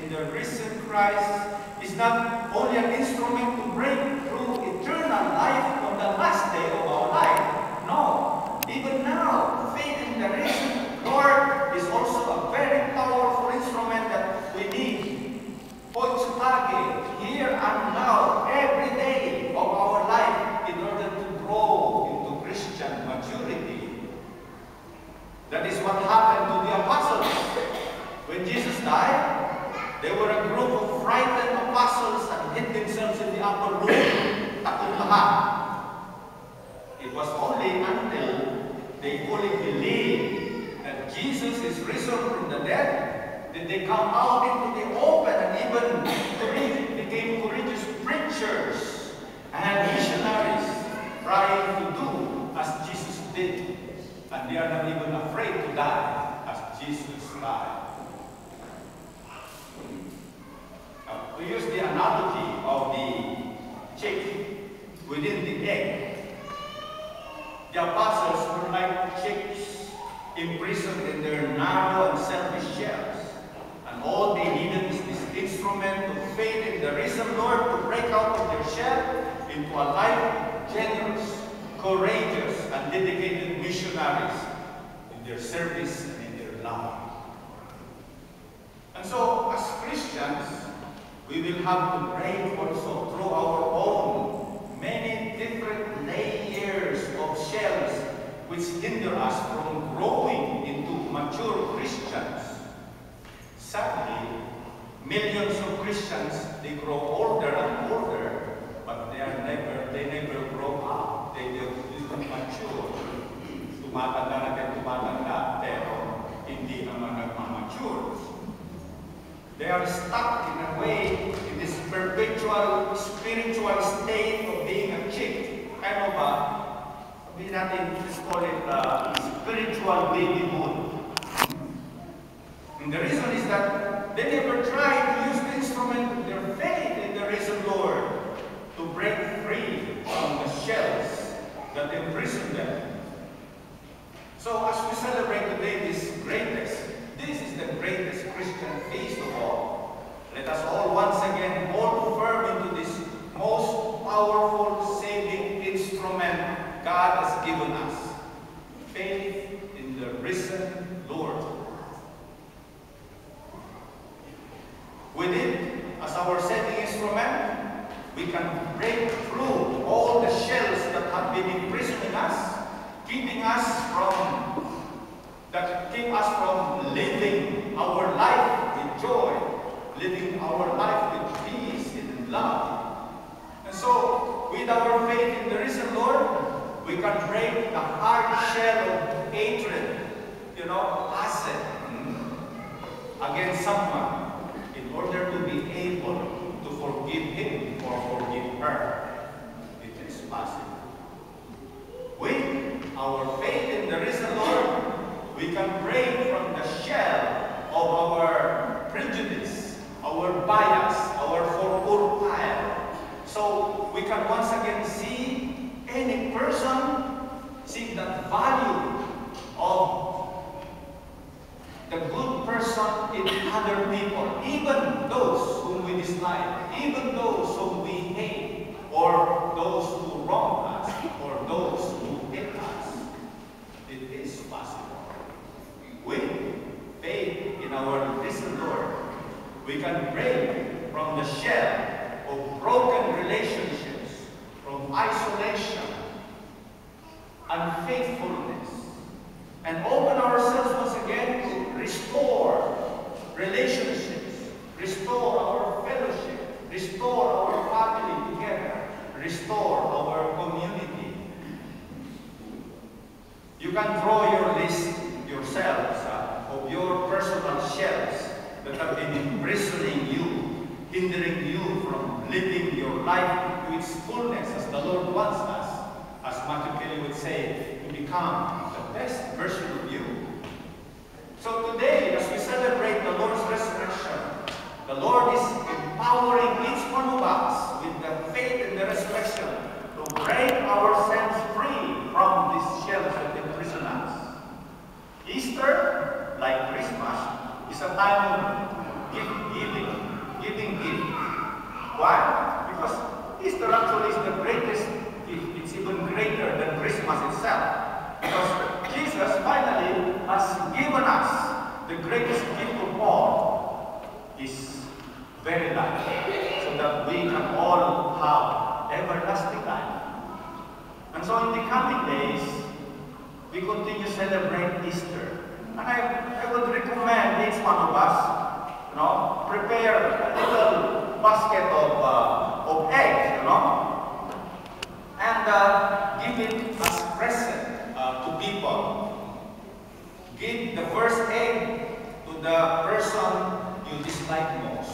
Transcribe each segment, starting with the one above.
in the risen Christ is not only an instrument to break through eternal life on the last day of our life. No. Even now, faith in the risen Lord is also a very powerful instrument that we need. Poitstage, here and now, every day of our life in order to grow into Christian maturity. That is what happened to the apostles. When Jesus died, they were a group of frightened apostles and hid themselves in the upper room, takot lahat. It was only until they fully believed that Jesus is risen from the dead that they come out into the open and even became courageous preachers and missionaries trying to do as Jesus did. And they are not even afraid to die as Jesus died. Now, to use the analogy of the chick within the egg, the apostles were like chicks imprisoned in their narrow and selfish shells. And all they needed is this instrument of faith in the risen Lord to break out of their shell into a life generous, courageous, and dedicated missionaries in their service and in their love. And so, as Christians, we will have to break also through our own many different layers of shells which hinder us from growing into mature Christians. Sadly, millions of Christians, they grow older and older, but they never grow up. They don't mature. Tumatanda na tumatanda, pero hindi naman nagmamature. They are stuck in a way in this perpetual spiritual state of being a chick. Ano ba? Sabihin natin, let's call it spiritual babyhood. And the reason is that they never try to use the instrument of their faith in the risen Lord to break free from the shells that imprison them. So as we celebrate today this is the greatest Christian feast of all. Let us all once again hold firm into this most powerful saving instrument God has given us. Faith in the risen Lord. With it, as our saving instrument, we can break through all the shells that have been imprisoning us, keep us from living our life with joy, living our life with peace and love. And so, with our faith in the risen Lord, we can break the hard shell of hatred, acid, against someone in order to be able to forgive him or forgive her. It is possible. With our faith in the risen Lord, we can break from the shell of our prejudice, our bias, our vorurteil. So we can once again see any person, see the value of the good person in other people, even those whom we dislike, even those whom we hate, or those who wrong us, or those who hate us. It is possible. With faith in our risen Lord, we can break from the shell of broken relationships, from isolation, unfaithfulness, and open ourselves once again to restore relationships, restore our fellowship, restore our family together, restore our community. You can draw your list yourselves of your personal shells that have been imprisoning you, hindering you from living your life to its fullness as the Lord wants us, as Matthew Kelly would say, to become the best version of you. So today, as we celebrate the Lord's resurrection, the Lord is empowering each one of us with the faith in the resurrection to break ourselves free from these shells that imprison us. Easter, like Christmas, is a time of gift giving. is very light, so that we can all have everlasting life. And so in the coming days, we continue to celebrate Easter. And I would recommend each one of us, prepare a little basket of eggs, and give it as present to people. Give the first egg to the person you dislike most,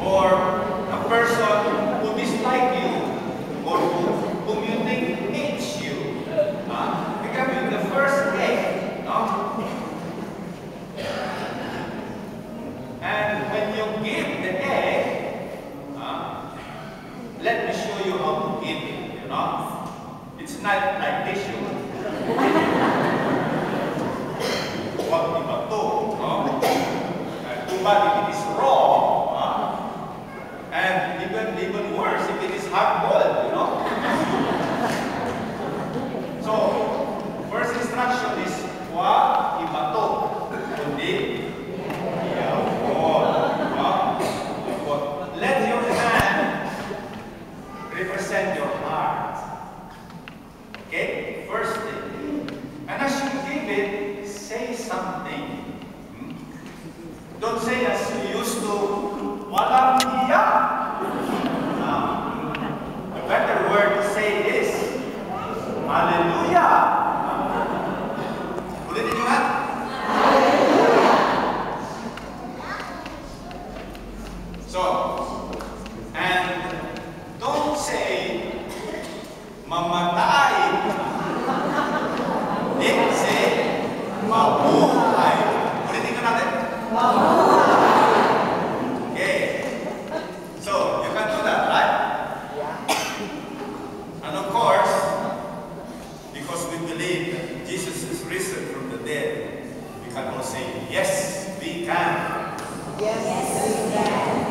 or a person who dislike you, or whom you think hates you. Become the first egg, and when you give the egg, let me show you how to give it. It's not like this. What about too bad if it is raw, and even worse if it is hard-boiled, So, first instruction is huwag ibato, kundi iabot. Let your hand represent your heart. Okay, first thing. And as you give it, say something. Don't say as you used to, walang iya. A better word to say is, hallelujah. Ulitin nyo nga. So, and don't say, mamatay. Don't say, mabuhay. Ulitin ka natin. Okay. So, you can do that, right? Yeah. And of course, because we believe that Jesus is risen from the dead, we can all say, yes, we can. Yes, we can.